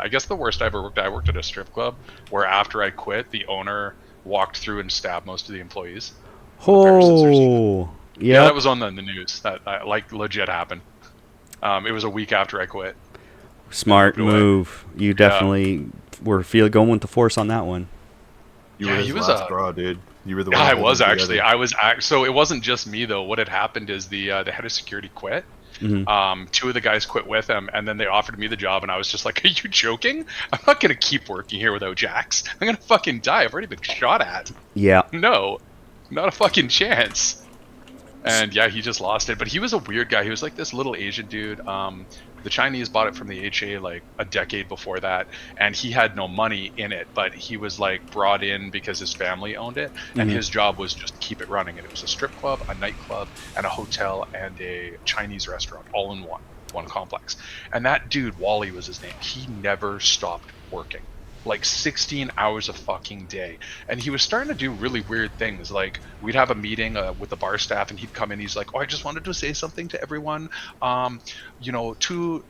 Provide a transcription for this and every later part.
I guess the worst I ever worked at, I worked at a strip club where after I quit, the owner walked through and stabbed most of the employees with a pair of scissors. Oh, Yeah, that yep. was on the news. That like legit happened. It was a week after I quit and Smart moved away. move. You Yeah, definitely were going with the force on that one. You were yeah, he his was last a. straw, dude. You were the Yeah, one I holding was him actually. together. So it wasn't just me though. What had happened is the head of security quit. Hmm. Two of the guys quit with him, and then they offered me the job, and I was just like, "Are you joking? I'm not gonna keep working here without Jax. I'm gonna fucking die. I've already been shot at. Yeah. No, not a fucking chance." And yeah, he just lost it. But he was a weird guy. He was like this little Asian dude. The Chinese bought it from the HA like a decade before that, and he had no money in it. But he was like brought in because his family owned it, and Mhm. his job was just to keep it running. And it was a strip club, a nightclub, and a hotel and a Chinese restaurant all in one complex. And that dude, Wally was his name. He never stopped working. Like 16 hours a fucking day. And he was starting to do really weird things. Like, we'd have a meeting with the bar staff, and he'd come in. He's like, "Oh, I just wanted to say something to everyone.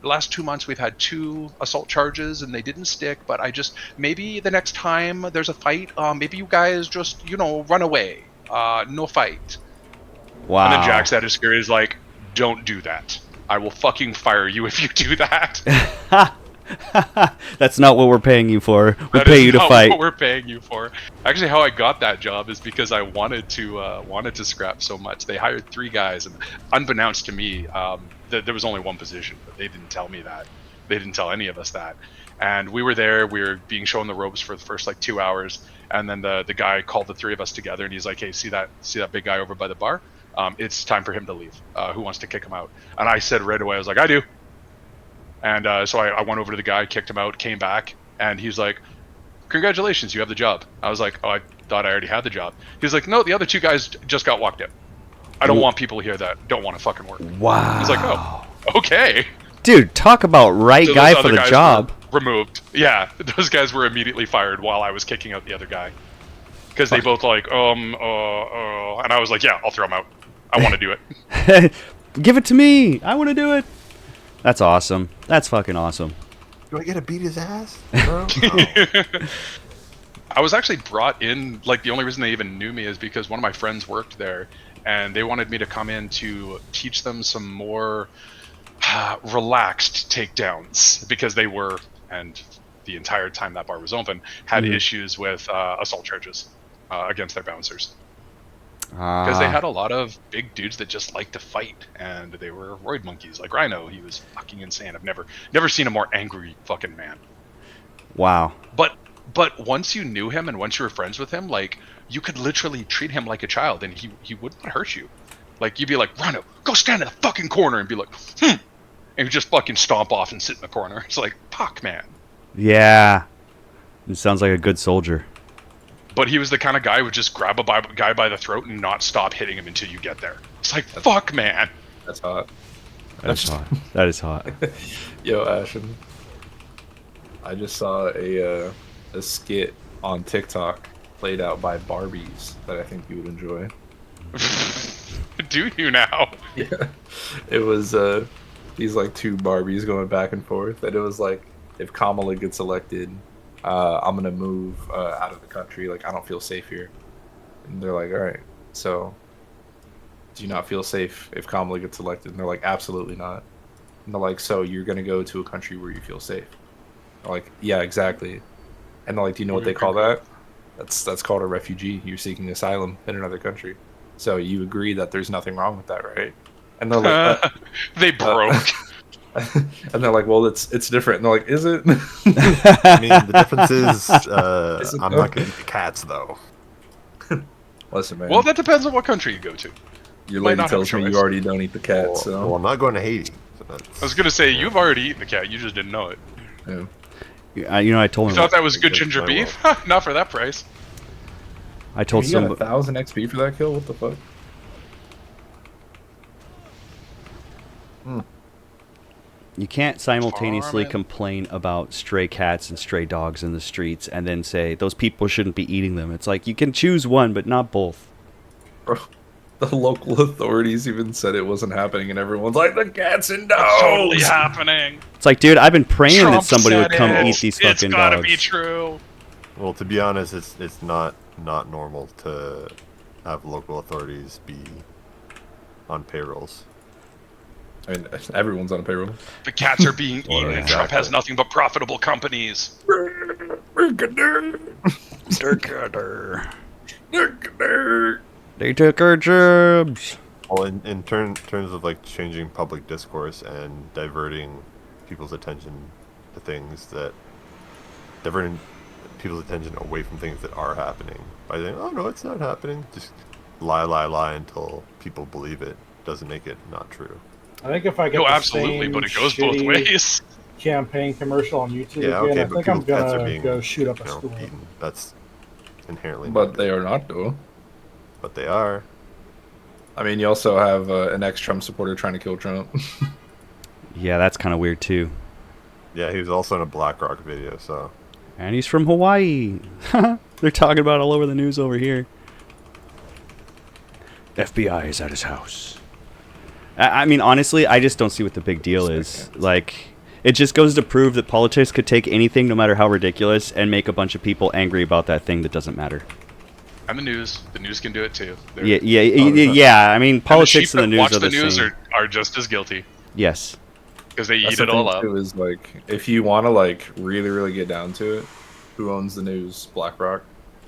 Last 2 months we've had 2 assault charges, and they didn't stick. But I just maybe the next time there's a fight, maybe you guys just run away. No fight." And then Wow. Jack's at his security is like, "Don't do that. I will fucking fire you if you do that." That's not what we're paying you for. We That pay is you to not fight. what we're paying you for. Actually, how I got that job is because I wanted to scrap so much. They hired 3 guys, and unbeknownst to me, there was only one position, but they didn't tell me that. They didn't tell any of us that. And we were there. We were being shown the ropes for the first like 2 hours, and then the guy called the 3 of us together, and he's like, "Hey, see that big guy over by the bar? It's time for him to leave. Who wants to kick him out?" And I said right away, I was like, "I do." And so I went over to the guy, kicked him out, came back, and he's like, "Congratulations, you have the job." I was like, "Oh, I thought I already had the job." He's like, "No, the other 2 guys just got walked out. I don't want people here that don't want to fucking work." I was like, "Oh, Wow. okay." Dude, talk about right So guy those for other the guys job. were removed. Yeah, those guys were immediately fired while I was kicking out the other guy because they both like, and I was like, "Yeah, I'll throw him out. I want to do it." Give it to me. I want to do it. That's awesome. That's fucking awesome. Do I get to beat his ass, bro? Oh. I was actually brought in, like, the only reason they even knew me is because one of my friends worked there, and they wanted me to come in to teach them some more relaxed takedowns because they were, and the entire time that bar was open, had Mhm. issues with assault charges against their bouncers. Because they Ah, had a lot of big dudes that just liked to fight, and they were roid monkeys. Like Rhino, he was fucking insane. I've never seen a more angry fucking man. wow. But once you knew him and once you were friends with him, like, you could literally treat him like a child, and he would not hurt you. Like, you'd be like, "Rhino, go stand in the fucking corner," and be like, "Hmm," and you just fucking stomp off and sit in the corner. It's like, fuck, man. Yeah. It sounds like a good soldier. But he was the kind of guy who would just grab a guy by the throat and not stop hitting him until you get there. It's like, fuck, man. That's hot. That is hot. That is hot. Yo, Ashen, I just saw a skit on TikTok played out by Barbies that I think you would enjoy. Do you now? Yeah, it was these like 2 Barbies going back and forth, and it was like, if Kamala gets elected, I'm gonna move out of the country. Like, I don't feel safe here. And they're like, all right, so do you not feel safe if Kamala gets elected? And they're like, absolutely not. And they're like, so you're gonna go to a country where you feel safe? They're like, yeah, exactly. And they're like, do you know what they call that? That's called a refugee. You're seeking asylum in another country. So you agree that there's nothing wrong with that, right? And they're like, They broke. and they're like, well, it's different. And they're like, is it? I mean, the difference is Isn't I'm that- not going to eat the cats, though. Listen, man. Well, that depends on what country you go to. your might lady not have a tells me choice. you already don't eat the cat. Well, So I'm not going to Haiti. So I was gonna say, you've already eaten the cat, you just didn't know it. yeah. You know, I told You him. thought that was good Yes, ginger I beef? Not for that price. I told You got somebody. 1,000 XP for that kill? What the fuck? You can't simultaneously Farming. complain about stray cats and stray dogs in the streets and then say those people shouldn't be eating them. It's like you can choose one, but not both. Bro, The local authorities even said it wasn't happening, and everyone's like, "The cats and dogs." It's totally happening. It's like, dude, I've been praying Trump that somebody would said come it. eat these fucking It's gotta dogs. be true. Well, to be honest, it's not normal to have local authorities be on payrolls. I mean, everyone's on a payroll. The cats are being Well, eaten, and Trump exactly. has nothing but profitable companies. They took our jobs. Well, in terms of like changing public discourse and diverting people's attention to things that diverting people's attention away from things that are happening by saying, "Oh no, it's not happening." Just lie until people believe it. Doesn't make it not true. I think if I get No, the absolutely, same but it goes both shitty ways. campaign commercial on YouTube Yeah, again, okay, I but think I'm people's pets are gonna being, go shoot up a you know, school. eaten. That's inherently. But not they good. are not, though. But they are. I mean, you also have an ex-Trump supporter trying to kill Trump. Yeah, that's kind of weird too. Yeah, he was also in a BlackRock video, so And he's from Hawaii. They're talking about it all over the news over here. FBI is at his house. I mean, honestly, I just don't see what the big deal is. Like, it just goes to prove that politics could take anything, no matter how ridiculous, and make a bunch of people angry about that thing that doesn't matter. And the news can do it too. They're- Yeah. I mean, and politics the and the sheep news that are watch the the news same. are just as guilty Yes. because they That's eat the it all thing, up. too, is like, if you want to like really get down to it, who owns the news? BlackRock.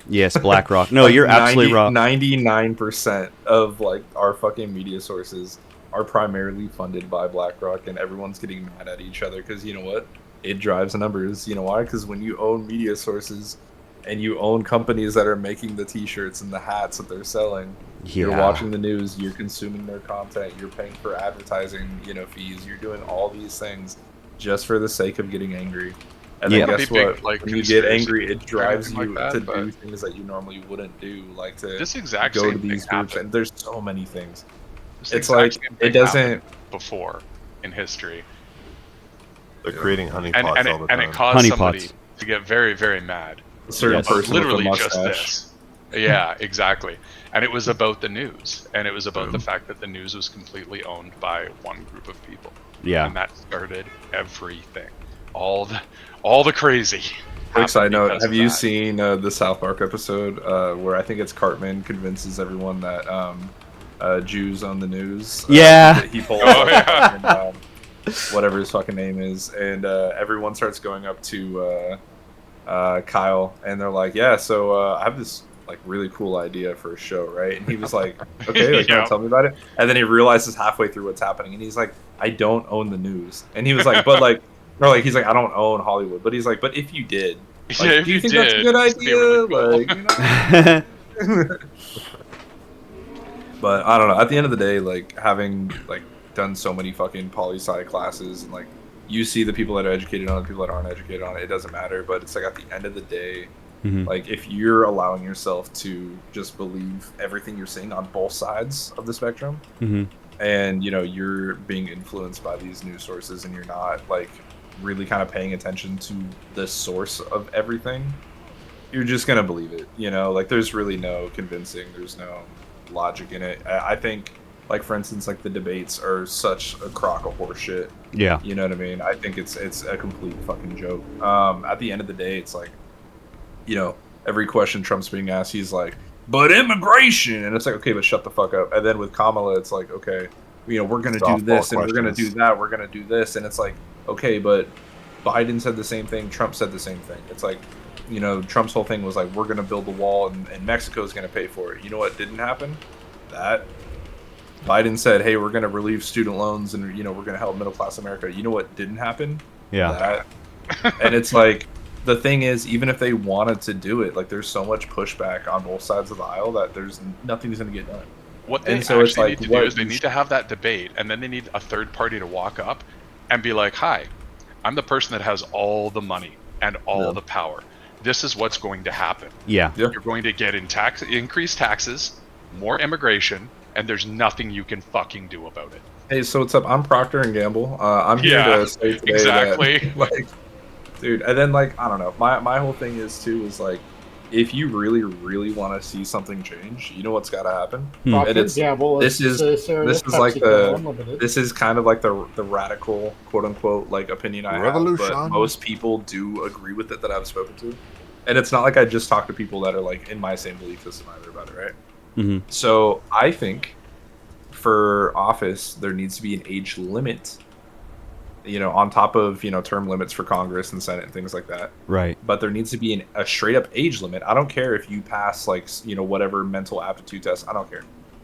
Yes, BlackRock. No, Like, you're absolutely wrong. 99% of like our fucking media sources are primarily funded by BlackRock, and everyone's getting mad at each other because you know what? It drives the numbers. You know why? Because when you own media sources and you own companies that are making the T-shirts and the hats that they're selling, you're Yeah. watching the news, you're consuming their content, you're paying for advertising, fees, you're doing all these things just for the sake of getting angry. And Yeah. then guess Not a big, what? like, When you get conspiracy angry, it drives anything you like that, to but- do things that you normally wouldn't do, like to This exact go same to thing these groups. happened. And there's so many things. This It's exact like same it thing doesn't. happened before in history, they're creating honeypots and all the and time. it caused Honey somebody pots. to get very, very mad. A certain Yes. person Literally with a just mustache. this. Yeah, exactly. And it was about the news, and it was about the fact that the news was completely owned by one group of people, Yeah. and that started everything. All the crazy. Quick side happened note: because have of you that. seen the South Park episode where I think it's Cartman convinces everyone that Jews own the news? Yeah. That he pulls Oh, up yeah. fucking, whatever his fucking name is, and everyone starts going up to Kyle, and they're like, "Yeah, so I have this like really cool idea for a show, right?" And he was like, "Okay, like, Yeah. tell me about it." And then he realizes halfway through what's happening, and he's like, "I don't own the news." And he was like, "But like." Or like he's like, I don't own Hollywood, but he's like, but if you did, like, Yeah, if do you think did, that's a good it'd be idea? really cool. Like, you know? But I don't know. At the end of the day, like having like done so many fucking poli sci classes, and like you see the people that are educated on it, the people that aren't educated on it, it doesn't matter. But it's like at the end of the day, Mhm. like if you're allowing yourself to just believe everything you're seeing on both sides of the spectrum, Mhm. and you're being influenced by these news sources, and you're not like really kind of paying attention to the source of everything, you're just gonna believe it. Like there's really no convincing, there's no logic in it. I think, like for instance, like the debates are such a crock of horse shit. Yeah. You know what I mean? I think it's a complete fucking joke. At the end of the day, it's like, every question Trump's being asked, he's like, but immigration, and it's like, okay, but shut the fuck up. And then with Kamala, it's like, okay, we're gonna do Softball this, and we're gonna do questions. that, we're gonna do this, and it's like, okay, but Biden said the same thing, Trump said the same thing. It's like, Trump's whole thing was like, we're gonna build the wall, and Mexico's gonna pay for it. You know what didn't happen? That. Biden said, hey, we're gonna relieve student loans, and we're gonna help middle class America. You know what didn't happen? Yeah. That. And it's like, the thing is, even if they wanted to do it, like there's so much pushback on both sides of the aisle that there's nothing's gonna get done. What they And so it's actually like, need to do what is they you need sh- to have that debate, and then they need a third party to walk up and be like, "Hi, I'm the person that has all the money and all Yeah. the power. This is what's going to happen. Yeah. Yeah. You're going to get increased taxes, more immigration, and there's nothing you can fucking do about it." Hey, so what's up? I'm Procter and Gamble. I'm here Yeah, to say today exactly. that, like, dude, and then like I don't know. My whole thing is too is like, if you really, really want to see something change, you know what's got to happen. Hmm. Procter And it's Gamble this is like this is kind of like the radical quote unquote like opinion I have, Revolution. but most people do agree with it that I've spoken to, and it's not like I just talk to people that are like in my same belief system either about it, right? Hmm. So I think for office there needs to be an age limit, on top of term limits for Congress and Senate and things like that. Right. But there needs to be a straight up age limit. I don't care if you pass like whatever mental aptitude test. I don't care.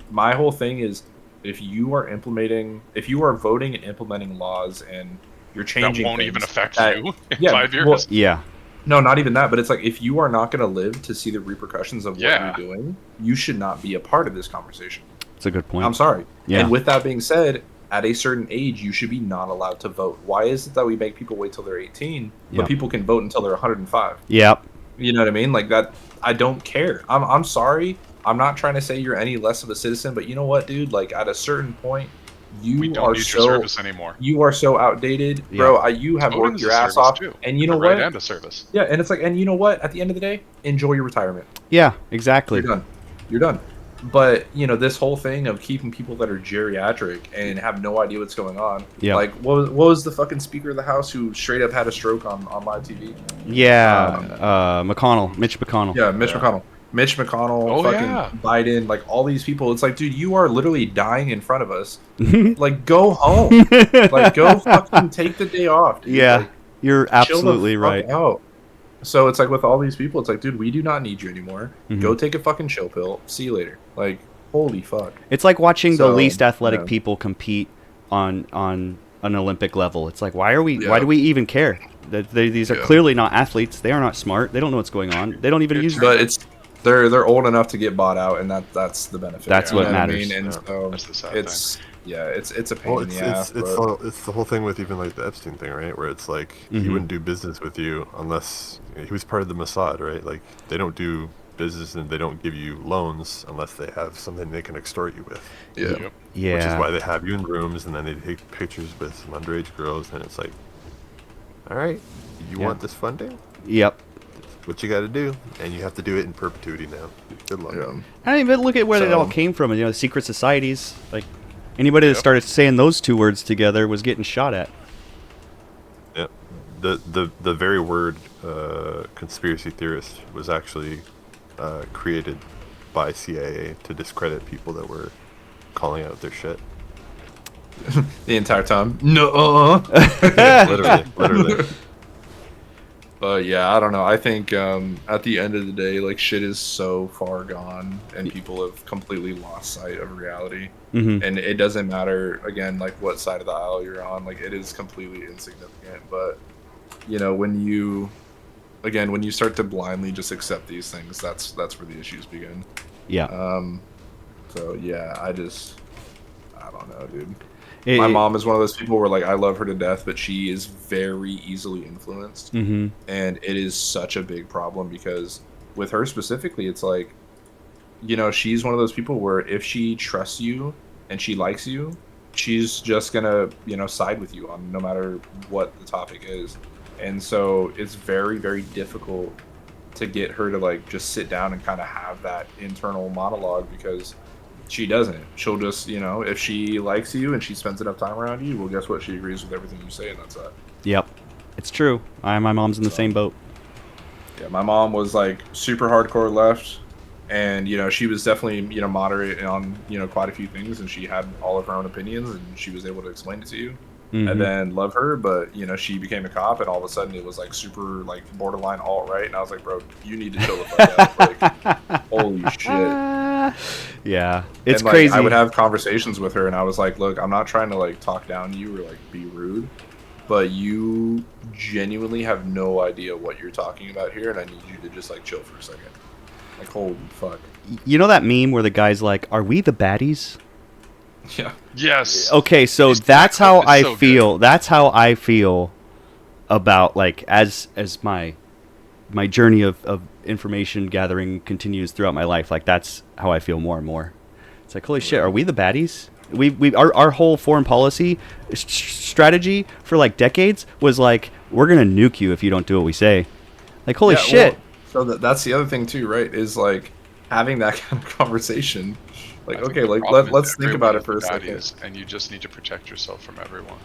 My whole thing is if you are voting and implementing laws and you're changing That won't things even affect that- you in yeah, 5 years. well, Yeah. no, not even that. But it's like if you are not going to live to see the repercussions of Yeah. what you're doing, you should not be a part of this conversation. It's a good point. I'm sorry. Yeah. And with that being said, at a certain age, you should be not allowed to vote. Why is it that we make people wait till they're 18, but Yep. people can vote until they're 105? Yep. You know what I mean? Like that. I don't care. I'm sorry. I'm not trying to say you're any less of a citizen, but you know what, dude? Like at a certain point, We you don't are need your so service anymore. you are so outdated, Yeah. bro. You have Voting's worked your a ass service, off, too. and you know A right what? and a service. Yeah, and it's like, and you know what? At the end of the day, enjoy your retirement. Yeah. Exactly. You're done. You're done. But this whole thing of keeping people that are geriatric and have no idea what's going on. Yeah. Like, what was the fucking Speaker of the House who straight up had a stroke on live TV? Yeah. McConnell. Mitch McConnell. Yeah, Mitch McConnell. Mitch McConnell, Oh, fucking yeah. Biden, like all these people. It's like, dude, you are literally dying in front of us. Like, go home. Like, go fucking take the day off. Dude. Yeah. Like, You're chill the absolutely fuck right. out. So it's like with all these people, it's like, dude, we do not need you anymore. Mhm. Go take a fucking chill pill. See you later. Like, holy fuck. It's like watching the So, least athletic yeah. people compete on an Olympic level. It's like why do Yeah. we even care? These are Yeah. clearly not athletes. They are not smart. They don't know what's going on. They don't even use. But it's they're old enough to get bought out, and that's the benefit. That's You what know matters. I mean? And Yeah. so That's the sad it's a pain Well, in it's the ass. it's but- it's the whole thing with even like the Epstein thing, right? Where it's like Mhm. he wouldn't do business with you unless he was part of the Mossad, right? Like they don't do business and they don't give you loans unless they have something they can extort you with. yeah. Yep. Yeah. Which is why they have you in rooms and then they take pictures with some underage girls and it's like, all right, you Yeah. want this funding? Yep. What you got to do, and you have to do it in perpetuity now. Good luck. Yeah. I mean, but look at where it all So- came from. The secret societies. Like anybody that Yep. started saying those two words together was getting shot at. Yeah. The very word conspiracy theorist was actually created by CIA to discredit people that were calling out their shit. The entire time. No. Literally. But yeah, I don't know. I think at the end of the day, like shit is so far gone, and people have completely lost sight of reality. Hmm. And it doesn't matter again, like what side of the aisle you're on. Like it is completely insignificant. But when you start to blindly just accept these things, that's where the issues begin. Yeah. So yeah, I don't know, dude. It- My mom is one of those people where like I love her to death, but she is very easily influenced, Mhm. and it is such a big problem because with her specifically, it's like, she's one of those people where if she trusts you and she likes you, she's just gonna side with you on no matter what the topic is, and so it's very, very difficult to get her to like just sit down and kind of have that internal monologue because she doesn't. She'll just, if she likes you and she spends enough time around you, well, guess what? She agrees with everything you say, and that's that. Yep. It's true. My mom's in the same boat. Yeah, my mom was like super hardcore left, and she was definitely moderate on quite a few things, and she had all of her own opinions, and she was able to explain it to you. Mhm. And then love her, but she became a cop, and all of a sudden it was like super like borderline alt right, and I was like, bro, you need to chill the fuck out. Like, holy shit. Yeah. It's And, like, crazy. I would have conversations with her, and I was like, "Look, I'm not trying to like talk down to you or like be rude, but you genuinely have no idea what you're talking about here, and I need you to just like chill for a second." Like, holy fuck. You know that meme where the guy's like, "Are we the baddies?" Yeah. Yes. Okay, so It's- that's how it's I so good. feel. That's how I feel about like as my journey of information gathering continues throughout my life. Like that's how I feel more and more. It's like, holy shit, are we the baddies? Our whole foreign policy strategy for like decades was like, we're gonna nuke you if you don't do what we say. Like, holy Yeah, shit. So that's the other thing too, right? Is like having that kind of conversation. Like, I think okay, the like problem is let's think everyone about it is for a the second. baddies, and you just need to protect yourself from everyone.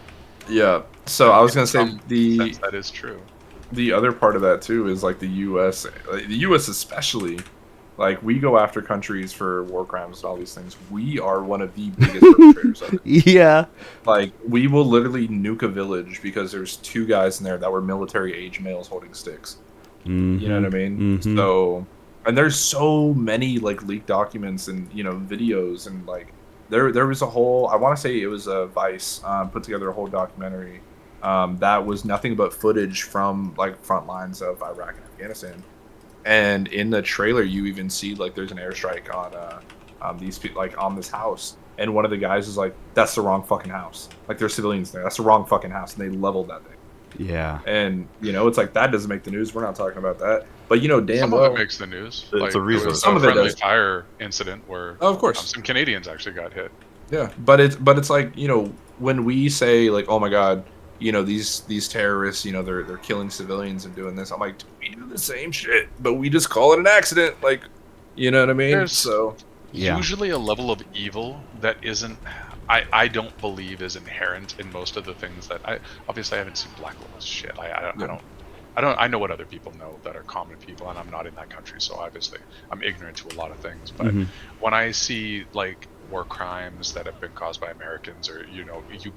Yeah. So I And was in gonna say some sense, that is true. the other part of that too is like the U.S. Like, the U.S. especially, like we go after countries for war crimes and all these things. We are one of the biggest perpetrators of it. Yeah. Like we will literally nuke a village because there's two guys in there that were military age males holding sticks. You know what I mean? Mm-hmm. So, and there's so many like leaked documents and videos and like there was a whole, I want to say it was a Vice put together a whole documentary that was nothing but footage from like front lines of Iraq and Afghanistan. And in the trailer, you even see like there's an airstrike on these people like on this house, and one of the guys is like, "That's the wrong fucking house. Like there's civilians there. That's the wrong fucking house." And they leveled that thing. Yeah. And it's like that doesn't make the news. We're not talking about that. But damn Some well, of it makes the news. It's a Like, there resource. was Some a of it friendly does. fire incident where oh, of course, some Canadians actually got hit. yeah. But it's like when we say like, oh my god, these terrorists, they're killing civilians and doing this. I'm like, we do the same shit, but we just call it an accident. Like, you know what I mean? There's- So Yeah. Usually a level of evil that isn't, I don't believe is inherent in most of the things that I haven't seen Black Lotus shit. I know what other people know that are common people, and I'm not in that country, so obviously I'm ignorant to a lot of things. But Mhm. when I see like war crimes that have been caused by Americans, or you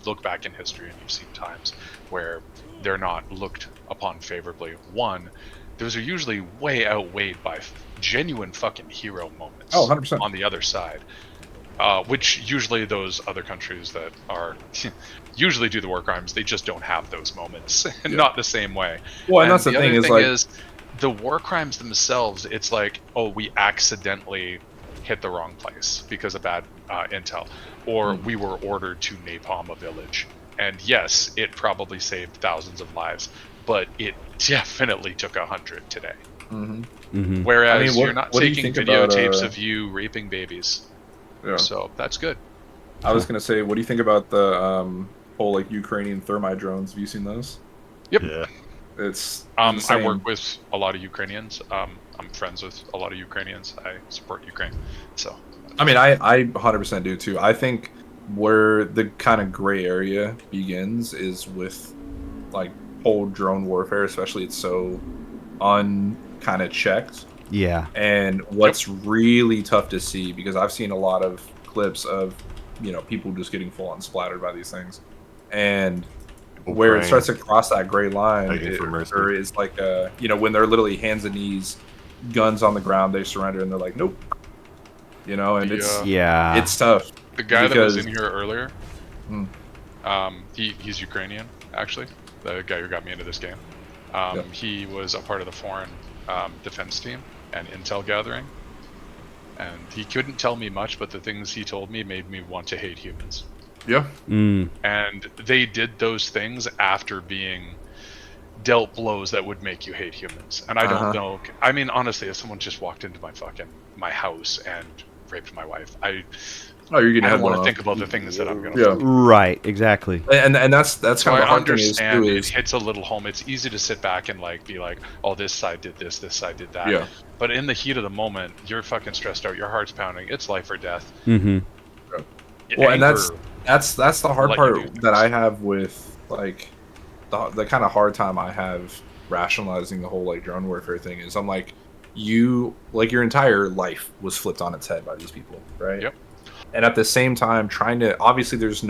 look back in history and you've seen times where they're not looked upon favorably. One, those are usually way outweighed by genuine fucking hero moments. Oh, 100%. On the other side. Which usually those other countries that are usually do the war crimes, they just don't have those moments, not the same way. well, and that's the other thing is thing like, is the war crimes themselves. It's like, oh, we accidentally hit the wrong place because of bad intel, or we were ordered to napalm a village. And yes, it probably saved thousands of lives, but it definitely took 100 today. mhm. Mm-hmm. Whereas I mean, you're not what do you taking think about, videotapes of you raping babies, yeah. so that's good. I was gonna say, what do you think about the whole like Ukrainian thermite drones? Have you seen those? Yep. Yeah. It's I insane. work with a lot of Ukrainians. I'm friends with a lot of Ukrainians. I support Ukraine. So I mean, I 100% do too. I think where the kind of gray area begins is with like whole drone warfare, especially it's so kind of checked. Yeah. And what's really tough to see, because I've seen a lot of clips of people just getting full on splattered by these things, and where it praying, starts to cross that gray line, begging for mercy. or is like when they're literally hands and knees, guns on the ground, they surrender and they're like, nope, and it's Yeah. it's tough. the guy that was because- in here earlier, Hmm. he's Ukrainian actually. The guy who got me into this game. Yeah. He was a part of the foreign defense team and intel gathering, and he couldn't tell me much, but the things he told me made me want to hate humans. Yeah. Mm. And they did those things after being dealt blows that would make you hate humans. And I don't know. I mean, honestly, if someone just walked into my house and raped my wife, I Oh, you're gonna don't have want one to think about the things that I'm gonna Yeah. do. Right. Exactly. And that's So kind of the I hard thing is understand too it is hits a little home. It's easy to sit back and like be like, oh, this side did this side did that. yeah. But in the heat of the moment, you're fucking stressed out. Your heart's pounding. It's life or death. Mm-hmm. Well, and Anger- that's the hard let part you do that I things. have with like the kind of hard time I have rationalizing the whole like drone warfare thing is I'm like, your entire life was flipped on its head by these people, right? Yep. And at the same time, trying to obviously there's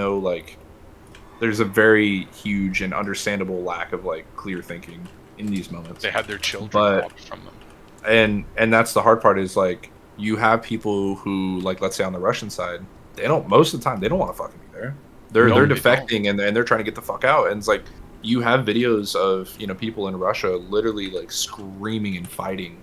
a very huge and understandable lack of like clear thinking in these moments. They had their children But- robbed from them. And that's the hard part is like you have people who like let's say on the Russian side most of the time they don't want to fucking be there. They're No, they defecting and they're trying to get the fuck out, and it's like you have videos of people in Russia literally like screaming and fighting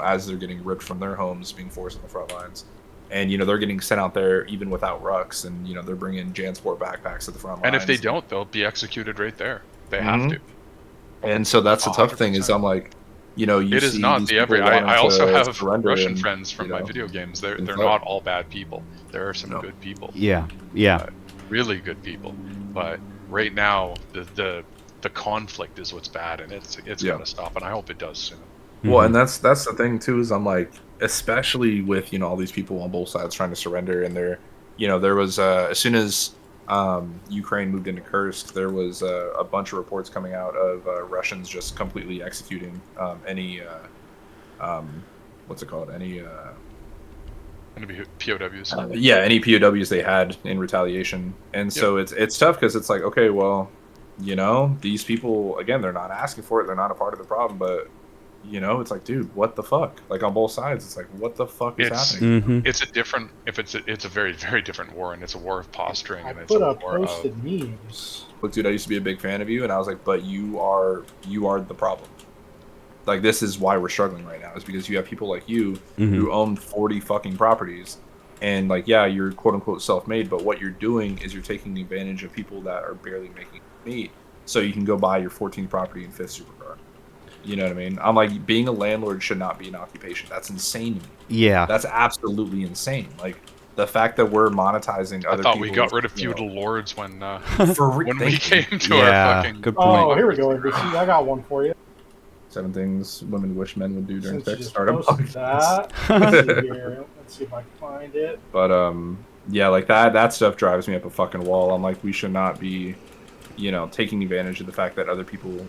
as they're getting ripped from their homes, being forced on the front lines, and they're getting sent out there even without rucks, and they're bringing JanSport backpacks at the front And lines. if they don't, they'll be executed right there. They have Mhm. to. And so that's the tough thing is 100%. I'm like you It is see not these the every. people wanting I also to have surrender Russian and, friends from you my know, video games. They're and not fight. all bad people. There are some No. good people, Yeah. Yeah. really good people. But right now, the conflict is what's bad, and it's Yeah. gonna stop, and I hope it does soon. Well, and that's the thing too is I'm like, especially with all these people on both sides trying to surrender, and there was as soon as Ukraine moved into Kursk, there was a bunch of reports coming out of Russians just completely executing any what's it called any POWs. yeah, any POWs they had in retaliation. And so it's tough because it's like, okay, well, these people, again, they're not asking for it, they're not a part of the problem, but it's like, dude, what the fuck? Like on both sides, it's like, what the fuck is happening? It's a different. It's a very, very different war, and it's a war of posturing, I and it's put a up war of. posted memes. Look, dude, I used to be a big fan of you, and I was like, but you are the problem. Like, this is why we're struggling right now, is because you have people like you who own 40 fucking properties, and like, yeah, you're quote unquote self-made, but what you're doing is you're taking advantage of people that are barely making meat, so you can go buy your 14th property and 5th supercar. You know what I mean? I'm like, being a landlord should not be an occupation. That's insane to me. Yeah. That's absolutely insane. Like, the fact that we're monetizing other people. I thought we got rid of feudal lords when when we Thank you. came to our fucking. Good point. Oh, here we go, NBC. I got one for you. 7 things women wish men would do during Since you sex just startup. posted that, let's see here. Let's see if I can find it. But yeah, like that stuff drives me up a fucking wall. I'm like, we should not be, taking advantage of the fact that other people,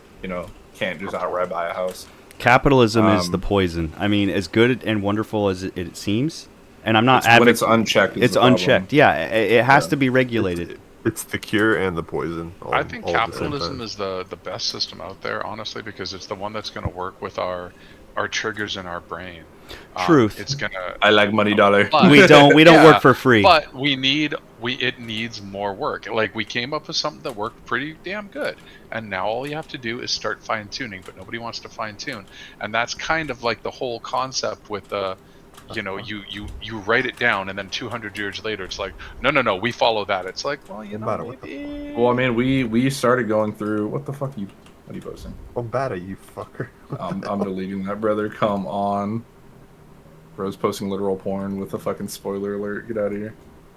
can't just outright buy a house. Capitalism is the poison. I mean, as good and wonderful as it seems, and I'm not when it's unchecked. It's unchecked. Yeah, it has to be regulated. It's the cure and the poison. I think all at the same capitalism time. is the best system out there, honestly, because it's the one that's going to work with our triggers in our brain. Truth. It's gonna. I like money dollar. But- We don't Yeah, work for free. But it needs more work. Like, we came up with something that worked pretty damn good, and now all you have to do is start fine tuning. But nobody wants to fine tune, and that's kind of like the whole concept with the. You write it down, and then 200 years later, it's like, no, we follow that. It's like, well, matter what the maybe. Well, I mean, we started going through. What the fuck what are you posting? Bombada, you fucker. I'm deleting that, brother. Come on. Bro's posting literal porn with a fucking spoiler alert. Get out of here.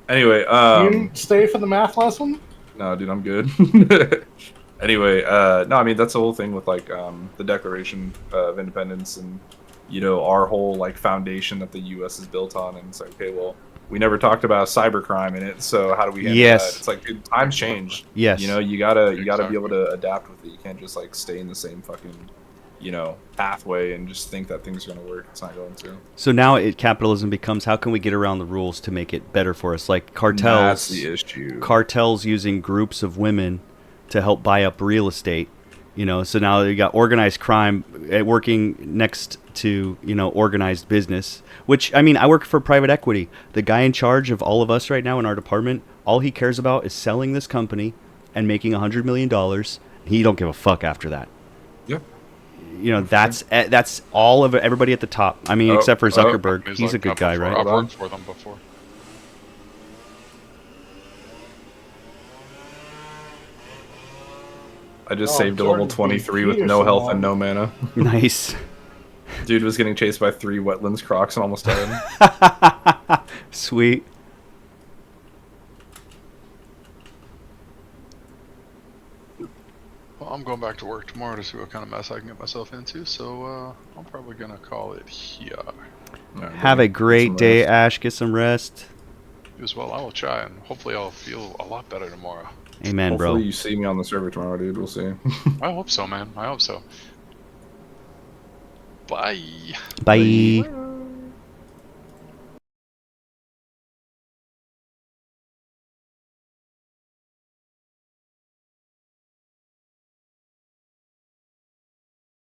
Anyway, You stay for the math lesson? no, dude, I'm good. Anyway, no, I mean, that's the whole thing with like the Declaration of Independence and our whole like foundation that the U.S. is built on, and it's like, okay, well, we never talked about cybercrime in it, so how do we handle Yes. that? It's like, dude, times change. Yes. You gotta be Exactly. able to adapt with it. You can't just like stay in the same fucking pathway and just think that things are gonna work. It's not going to. So now capitalism becomes, how can we get around the rules to make it better for us? Like cartels. That's the issue. Cartels using groups of women to help buy up real estate. So now you got organized crime working next to organized business. Which, I mean, I work for private equity. The guy in charge of all of us right now in our department, all he cares about is selling this company and making $100 million. He don't give a fuck after that. Yeah. That's all of everybody at the top. I mean, except for Zuckerberg. It's He's a like good that guy, before. right? I've worked for them before. I just Oh, saved a level Jordan 23 with Peterson no health on. and no mana. Nice. Dude was getting chased by 3 wetlands crocs and almost died. Sweet. Well, I'm going back to work tomorrow to see what kind of mess I can get myself into, so I'm probably gonna call it here. Alright, Have buddy. a great Get some day, rest. Ash. Get some rest. You as well. I will try, and hopefully I'll feel a lot better tomorrow. Amen, Hopefully bro. you see me on the server tomorrow, dude. We'll see. I hope so, man. I hope so. Bye. Bye.